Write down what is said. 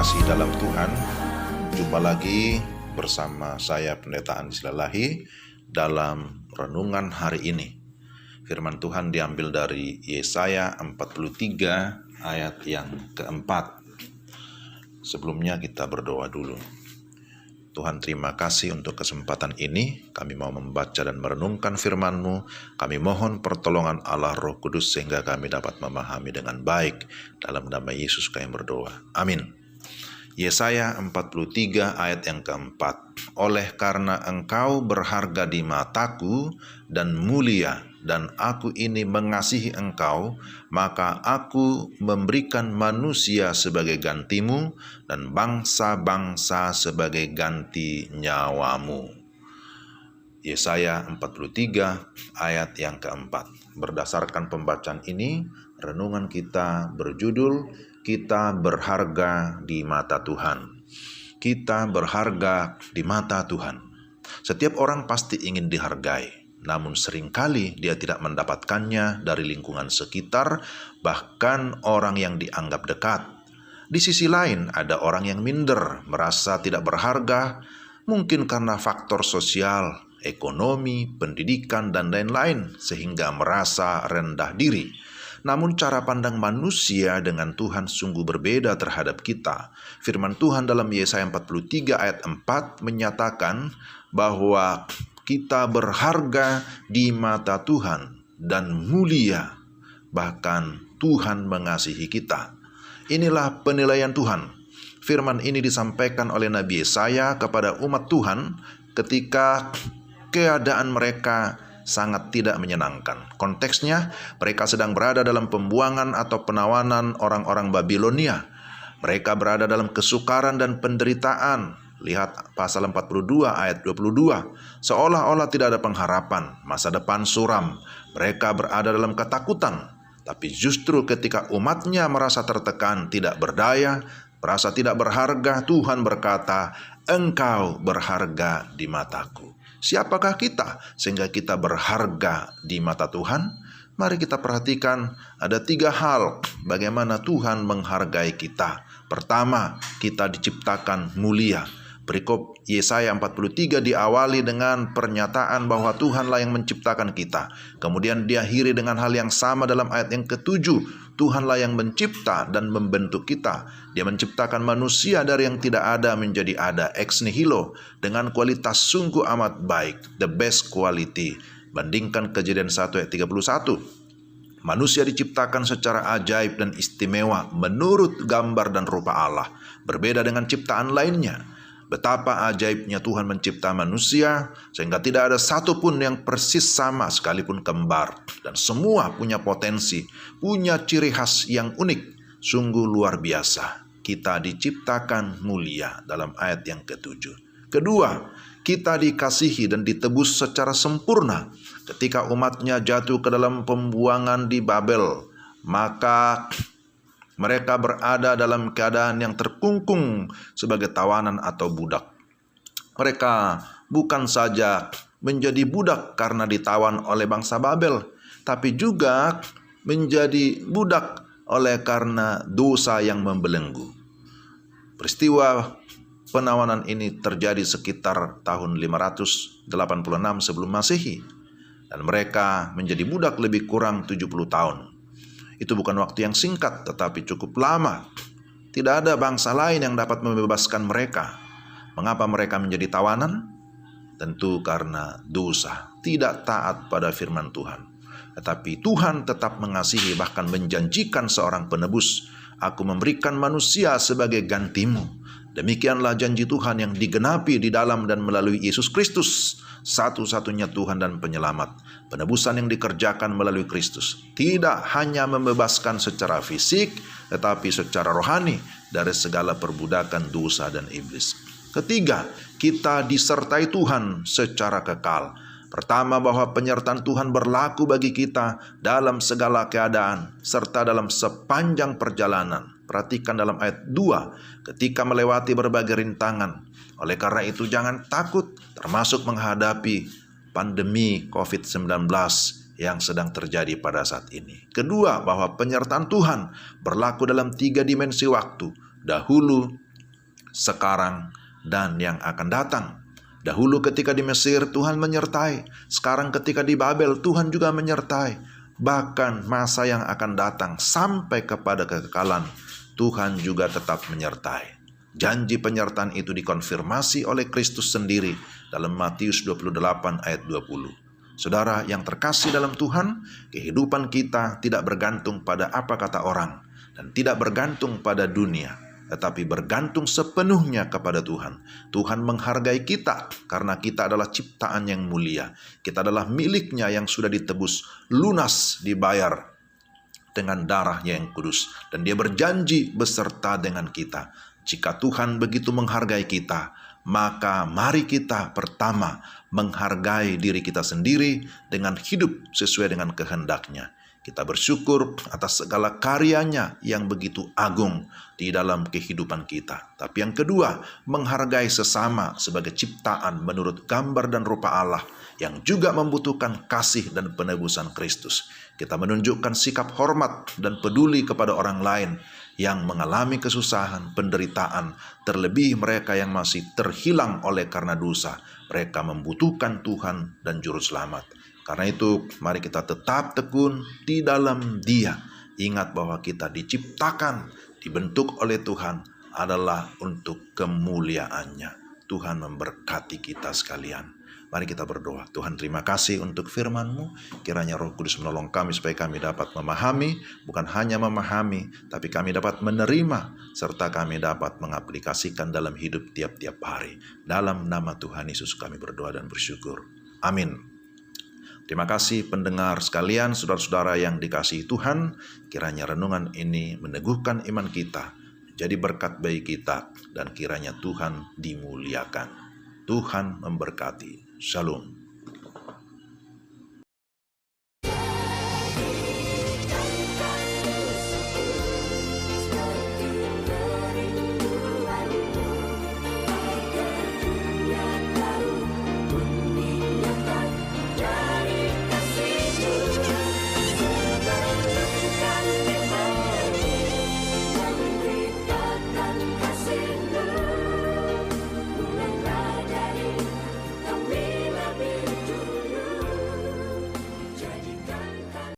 kasih dalam Tuhan, jumpa lagi bersama saya Pendeta Anies Lelahi dalam renungan hari ini. Firman Tuhan diambil dari Yesaya 43 ayat yang keempat. Sebelumnya kita berdoa dulu. Tuhan, terima kasih untuk kesempatan ini. Kami mau membaca dan merenungkan firman-Mu. Kami mohon pertolongan Allah Roh Kudus sehingga kami dapat memahami dengan baik. Dalam nama Yesus kami berdoa. Amin. Yesaya 43 ayat yang keempat. Oleh karena engkau berharga di mataku dan mulia, dan aku ini mengasihi engkau, maka aku memberikan manusia sebagai gantimu dan bangsa-bangsa sebagai ganti nyawamu. Yesaya 43 ayat yang keempat. Berdasarkan pembacaan ini, renungan kita berjudul Kita Berharga di Mata Tuhan. Kita berharga di mata Tuhan. Setiap orang pasti ingin dihargai. Namun seringkali dia tidak mendapatkannya dari lingkungan sekitar, bahkan orang yang dianggap dekat. Di sisi lain ada orang yang minder, merasa tidak berharga, mungkin karena faktor sosial, ekonomi, pendidikan, dan lain-lain, sehingga merasa rendah diri. Namun cara pandang manusia dengan Tuhan sungguh berbeda terhadap kita. Firman Tuhan dalam Yesaya 43 ayat 4 menyatakan bahwa kita berharga di mata Tuhan dan mulia, bahkan Tuhan mengasihi kita. Inilah penilaian Tuhan. Firman ini disampaikan oleh Nabi Yesaya kepada umat Tuhan ketika keadaan mereka sangat tidak menyenangkan. Konteksnya, mereka sedang berada dalam pembuangan atau penawanan orang-orang Babilonia. Mereka berada dalam kesukaran dan penderitaan. Lihat pasal 42 ayat 22. Seolah-olah tidak ada pengharapan, masa depan suram. Mereka berada dalam ketakutan. Tapi justru ketika umatnya merasa tertekan, tidak berdaya, merasa tidak berharga, Tuhan berkata, engkau berharga di mataku. Siapakah kita sehingga kita berharga di mata Tuhan? Mari kita perhatikan ada 3 hal bagaimana Tuhan menghargai kita. Pertama, kita diciptakan mulia. Perikop Yesaya 43 diawali dengan pernyataan bahwa Tuhanlah yang menciptakan kita. Kemudian diakhiri dengan hal yang sama dalam ayat yang ke-7. Tuhanlah yang mencipta dan membentuk kita. Dia menciptakan manusia dari yang tidak ada menjadi ada, ex nihilo, dengan kualitas sungguh amat baik, the best quality. Bandingkan Kejadian 1 ayat 31. Manusia diciptakan secara ajaib dan istimewa menurut gambar dan rupa Allah, berbeda dengan ciptaan lainnya. Betapa ajaibnya Tuhan mencipta manusia sehingga tidak ada satupun yang persis sama sekalipun kembar. Dan semua punya potensi, punya ciri khas yang unik. Sungguh luar biasa. Kita diciptakan mulia dalam ayat yang ke-7. Kedua, kita dikasihi dan ditebus secara sempurna. Ketika umatnya jatuh ke dalam pembuangan di Babel, maka mereka berada dalam keadaan yang terkungkung sebagai tawanan atau budak. Mereka bukan saja menjadi budak karena ditawan oleh bangsa Babel, tapi juga menjadi budak oleh karena dosa yang membelenggu. Peristiwa penawanan ini terjadi sekitar tahun 586 sebelum Masehi, dan mereka menjadi budak lebih kurang 70 tahun. Itu bukan waktu yang singkat, tetapi cukup lama. Tidak ada bangsa lain yang dapat membebaskan mereka. Mengapa mereka menjadi tawanan? Tentu karena dosa, tidak taat pada firman Tuhan. Tetapi Tuhan tetap mengasihi, bahkan menjanjikan seorang penebus. Aku memberikan manusia sebagai gantimu. Demikianlah janji Tuhan yang digenapi di dalam dan melalui Yesus Kristus, satu-satunya Tuhan dan penyelamat. Penebusan yang dikerjakan melalui Kristus tidak hanya membebaskan secara fisik, tetapi secara rohani dari segala perbudakan dosa dan iblis. Ketiga, kita disertai Tuhan secara kekal. Pertama, bahwa penyertaan Tuhan berlaku bagi kita dalam segala keadaan, serta dalam sepanjang perjalanan. Perhatikan dalam ayat 2, ketika melewati berbagai rintangan. Oleh karena itu jangan takut, termasuk menghadapi pandemi COVID-19 yang sedang terjadi pada saat ini. Kedua, bahwa penyertaan Tuhan berlaku dalam 3 dimensi waktu. Dahulu, sekarang, dan yang akan datang. Dahulu ketika di Mesir Tuhan menyertai, sekarang ketika di Babel Tuhan juga menyertai. Bahkan masa yang akan datang sampai kepada kekekalan, Tuhan juga tetap menyertai. Janji penyertaan itu dikonfirmasi oleh Kristus sendiri dalam Matius 28 ayat 20. Saudara yang terkasih dalam Tuhan, kehidupan kita tidak bergantung pada apa kata orang dan tidak bergantung pada dunia, tetapi bergantung sepenuhnya kepada Tuhan. Tuhan menghargai kita karena kita adalah ciptaan yang mulia. Kita adalah miliknya yang sudah ditebus, lunas, dibayar dengan darahnya yang kudus. Dan Dia berjanji beserta dengan kita. Jika Tuhan begitu menghargai kita, maka mari kita pertama menghargai diri kita sendiri dengan hidup sesuai dengan kehendak-Nya. Kita bersyukur atas segala karyanya yang begitu agung di dalam kehidupan kita. Tapi yang kedua, menghargai sesama sebagai ciptaan menurut gambar dan rupa Allah yang juga membutuhkan kasih dan penebusan Kristus. Kita menunjukkan sikap hormat dan peduli kepada orang lain yang mengalami kesusahan, penderitaan, terlebih mereka yang masih terhilang oleh karena dosa. Mereka membutuhkan Tuhan dan Juru Selamat. Karena itu, mari kita tetap tekun di dalam Dia. Ingat bahwa kita diciptakan, dibentuk oleh Tuhan adalah untuk kemuliaan-Nya. Tuhan memberkati kita sekalian. Mari kita berdoa. Tuhan, terima kasih untuk firman-Mu. Kiranya Roh Kudus menolong kami supaya kami dapat memahami, bukan hanya memahami, tapi kami dapat menerima, serta kami dapat mengaplikasikan dalam hidup tiap-tiap hari. Dalam nama Tuhan Yesus kami berdoa dan bersyukur. Amin. Terima kasih pendengar sekalian, saudara-saudara yang dikasihi Tuhan. Kiranya renungan ini meneguhkan iman kita, menjadi berkat bagi kita, dan kiranya Tuhan dimuliakan. Tuhan memberkati. Shalom.